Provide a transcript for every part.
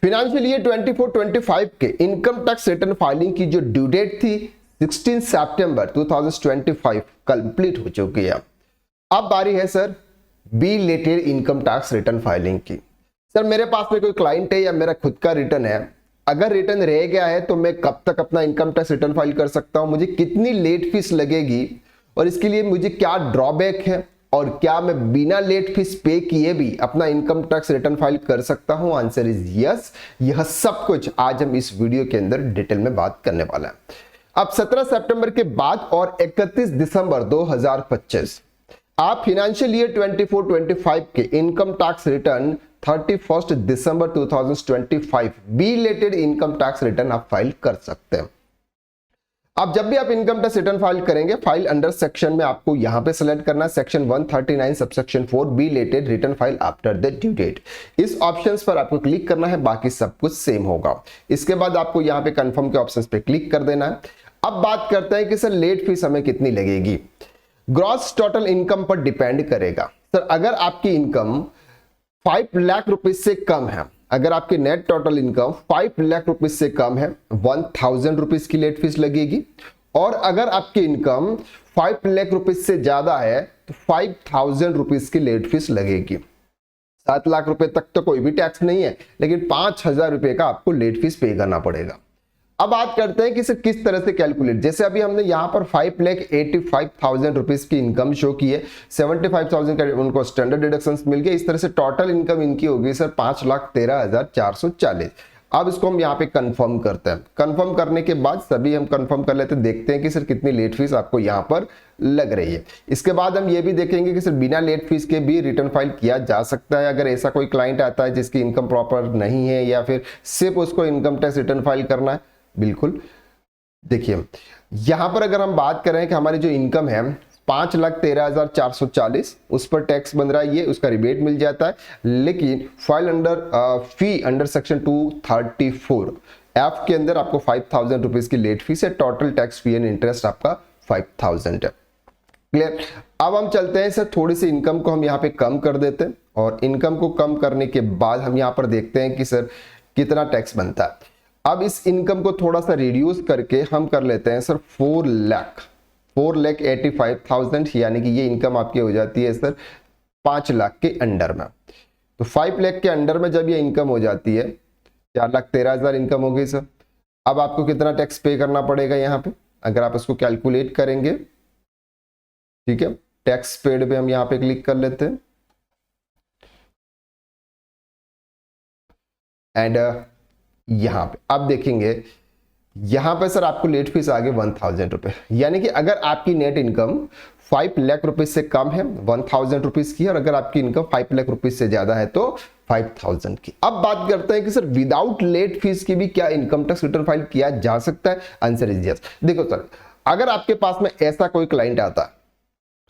Financial year 24-25 के income tax return filing की जो ड्यू डेट थी 16 सितंबर 2025 कंप्लीट हो चुकी है। अब बारी है sir belated income tax return filing की। सर मेरे पास में कोई क्लाइंट है या मेरा खुद का रिटर्न है, अगर रिटर्न रह गया है तो मैं कब तक अपना इनकम टैक्स रिटर्न फाइल कर सकता हूं, मुझे कितनी लेट फीस लगेगी और इसके लिए मुझे क्या ड्रॉबैक है और क्या मैं बिना लेट फीस पे किए भी अपना इनकम टैक्स रिटर्न फाइल कर सकता हूं? Answer is yes. यह सब कुछ आज हम इस वीडियो के अंदर डिटेल में बात करने वाला है। अब 17 सितंबर के बाद और 31 दिसंबर 2025 आप फाइनेंशियल ईयर 24-25 के इनकम टैक्स रिटर्न 31 दिसंबर 2025 बिलेटेड इनकम टैक्स रिटर्न आप फाइल कर सकते हैं। अब जब भी आप इनकम टैक्स रिटर्न फाइल करेंगे, फाइल अंडर सेक्शन में आपको यहां पे सिलेक्ट करना है section 139 subsection 4 belated return file after the due date. इस ऑप्शंस पर आपको क्लिक करना है, बाकी सब कुछ सेम होगा। इसके बाद आपको यहां पे कंफर्म के ऑप्शंस पे क्लिक कर देना है। अब बात करते हैं कि सर लेट फीस हमें कितनी लगेगी। ग्रॉस टोटल इनकम पर डिपेंड करेगा। सर अगर आपकी इनकम 5 लाख रुपए से कम है, अगर आपकी नेट टोटल इनकम 5 लाख रुपए से कम है 1000 रुपीज की लेट फीस लगेगी, और अगर आपकी इनकम 5 लाख रुपए से ज्यादा है तो 5000 रुपीज की लेट फीस लगेगी। 7 लाख रुपए तक तो कोई भी टैक्स नहीं है, लेकिन 5000 रुपए का आपको लेट फीस पे करना पड़ेगा। अब बात करते हैं कि इसे किस तरह से कैलकुलेट। जैसे अभी हमने यहां पर 5,85,000 रुपीज की इनकम शो की है, 75,000 का उनको स्टैंडर्ड डिडक्शंस मिल गए। इस तरह से टोटल इनकम इनकी होगी सर 5,13,440। अब इसको हम यहाँ पे कंफर्म करते हैं। कंफर्म करने के बाद सभी हम कंफर्म कर लेते हैं, देखते हैं कि सर कितनी लेट फीस आपको यहाँ पर लग रही है। इसके बाद हम ये भी देखेंगे कि सर बिना लेट फीस के भी रिटर्न फाइल किया जा सकता है। अगर ऐसा कोई क्लाइंट आता है जिसकी इनकम प्रॉपर नहीं है या फिर सिर्फ उसको इनकम टैक्स रिटर्न फाइल करना है, बिल्कुल। देखिए यहां पर अगर हम बात करें कि हमारी जो इनकम है 5,13,440, उस पर टैक्स बन रहा है, ये उसका रिबेट मिल जाता है। लेकिन फाइल अंडर फी अंडर सेक्शन 234 एफ के अंदर आपको 5,000 रुपीज की लेट फीस है। Total tax fee and interest आपका 5,000 है। क्लियर। अब हम चलते हैं सर थोड़ी सी इनकम को हम यहाँ पे कम कर देते हैं, और इनकम को कम करने के बाद हम यहाँ पर देखते हैं कि सर कितना टैक्स बनता है। अब इस इनकम को थोड़ा सा रिड्यूस करके हम कर लेते हैं सर 4,85,000, यानी कि ये इनकम आपकी हो जाती है सर 5 लाख के अंडर में। तो 5 लाख के अंडर में जब ये इनकम हो जाती है 4,13,000 इनकम हो गई सर। अब आपको कितना टैक्स पे करना पड़ेगा यहाँ पे, अगर आप इसको कैलकुलेट करेंगे, ठीक है। टैक्स पेड पे हम यहाँ पे क्लिक कर लेते हैं एंड यहां पे आप देखेंगे यहां पे सर आपको लेट फीस आ गई 1000 रुपए। यानी कि अगर आपकी नेट इनकम 5 लाख रुपए से कम है 1000 रुपीज की, और अगर आपकी इनकम 5 लाख रुपीज से ज्यादा है तो 5000 की। अब बात करते हैं कि सर विदाउट लेट फीस की भी क्या इनकम टैक्स रिटर्न फाइल किया जा सकता है? Answer is yes. देखो सर अगर आपके पास में ऐसा कोई क्लाइंट आता है,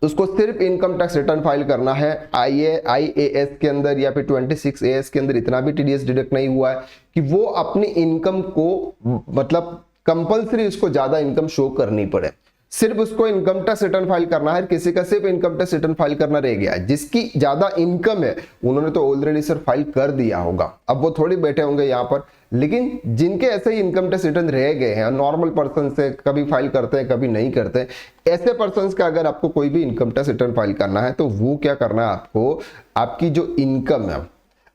उसको सिर्फ इनकम टैक्स रिटर्न फाइल करना है IAS के अंदर या फिर 26AS के अंदर, इतना भी TDS डिडक्ट नहीं हुआ है कि वो अपनी इनकम को मतलब कंपलसरी उसको ज्यादा इनकम शो करनी पड़े, सिर्फ उसको इनकम टैक्स रिटर्न फाइल करना है। किसी का सिर्फ इनकम टैक्स रिटर्न फाइल करना रह गया है, जिसकी ज्यादा इनकम है उन्होंने तो ऑलरेडी सर फाइल कर दिया होगा, अब वो थोड़ी बैठे होंगे यहाँ पर। लेकिन जिनके ऐसे ही इनकम टैक्स रिटर्न रह गए हैं, नॉर्मल पर्सन से कभी फाइल करते हैं कभी नहीं करते, ऐसे पर्सन का अगर आपको कोई भी इनकम टैक्स रिटर्न फाइल करना है तो वो क्या करना है, आपको आपकी जो इनकम है,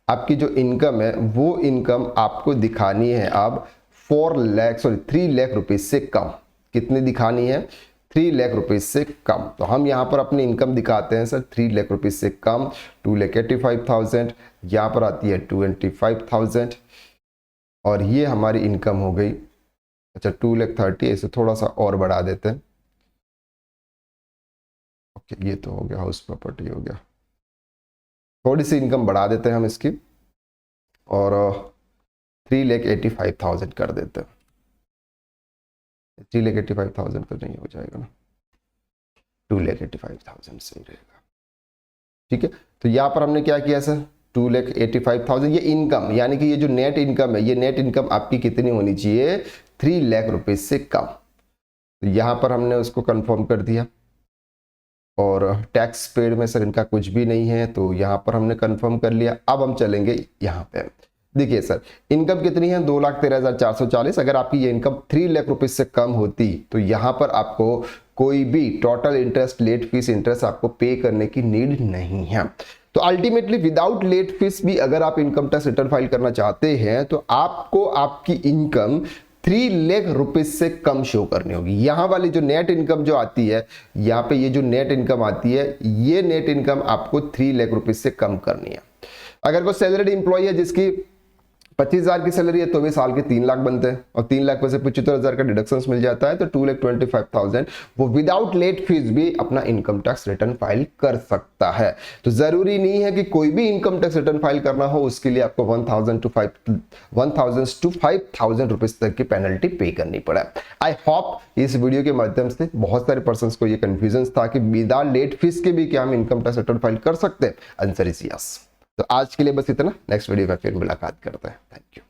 आपकी जो इनकम है वो इनकम आपको दिखानी है अब 3 लाख रुपीज से कम। कितनी दिखानी है? 3 लाख रुपीज से कम। तो हम यहाँ पर अपनी इनकम दिखाते हैं सर 3 लाख रुपीज से कम 2,85,000, यहाँ पर आती है 25,000, और ये हमारी इनकम हो गई अच्छा 2,30,000। इसे थोड़ा सा और बढ़ा देते हैं। ओके ये तो हो गया, हाउस प्रॉपर्टी हो गया, थोड़ी सी इनकम बढ़ा देते हैं हम इसकी और 3,85,000 कर देते हैं। 3,85,000 तो नहीं हो जाएगा ना, 2,85,000 सही रहेगा। ठीक है, तो यहाँ पर हमने क्या किया सर 2,85,000 ये इनकम, यानी कि ये जो नेट इनकम है, ये नेट इनकम आपकी कितनी होनी चाहिए? 3 लाख रुपए से कम। तो यहाँ पर हमने उसको कंफर्म कर दिया, और टैक्स पेड में सर इनका कुछ भी नहीं है, तो यहाँ पर हमने कंफर्म कर लिया। अब हम चलेंगे यहाँ पे, देखिए सर, इनकम कितनी है 2,13,440। अगर आपकी ये इनकम 3 लाख रुपए से कम होती तो यहां पर आपको कोई भी total interest, late fees interest आपको पे करने की नीड नहीं है। तो अल्टीमेटली विदाउट लेट फीस भी अगर आप इनकम टैक्स रिटर्न फाइल करना चाहते हैं तो आपको आपकी इनकम 3 लाख रुपए से कम शो करनी होगी। यहां वाली जो नेट इनकम जो आती है, यहां पे ये जो नेट इनकम आती है, ये नेट इनकम आपको 3 लाख रुपए से कम करनी है। अगर कोई सैलरीड इंप्लॉय है जिसकी 25,000 की सैलरी है तो भी साल के 3 लाख बनते हैं और 3 लाख में से 75,000 का डिडक्शन मिल जाता है तो 2,25,000 वो विदाउट लेट फीस भी अपना इनकम टैक्स रिटर्न फाइल कर सकता है। तो जरूरी नहीं है कि कोई भी इनकम टैक्स रिटर्न फाइल करना हो उसके लिए आपको 1,000 to 5,000 रुपीज तक की पेनल्टी पे करनी पड़े। आई होप इस वीडियो के माध्यम से बहुत सारे पर्सन को ये कंफ्यूजन था कि विदाउट लेट फीस के भी क्या हम इनकम टैक्स रिटर्न फाइल कर सकते हैं। Answer is yes. तो आज के लिए बस इतना, नेक्स्ट वीडियो में फिर मुलाकात करते हैं। Thank you.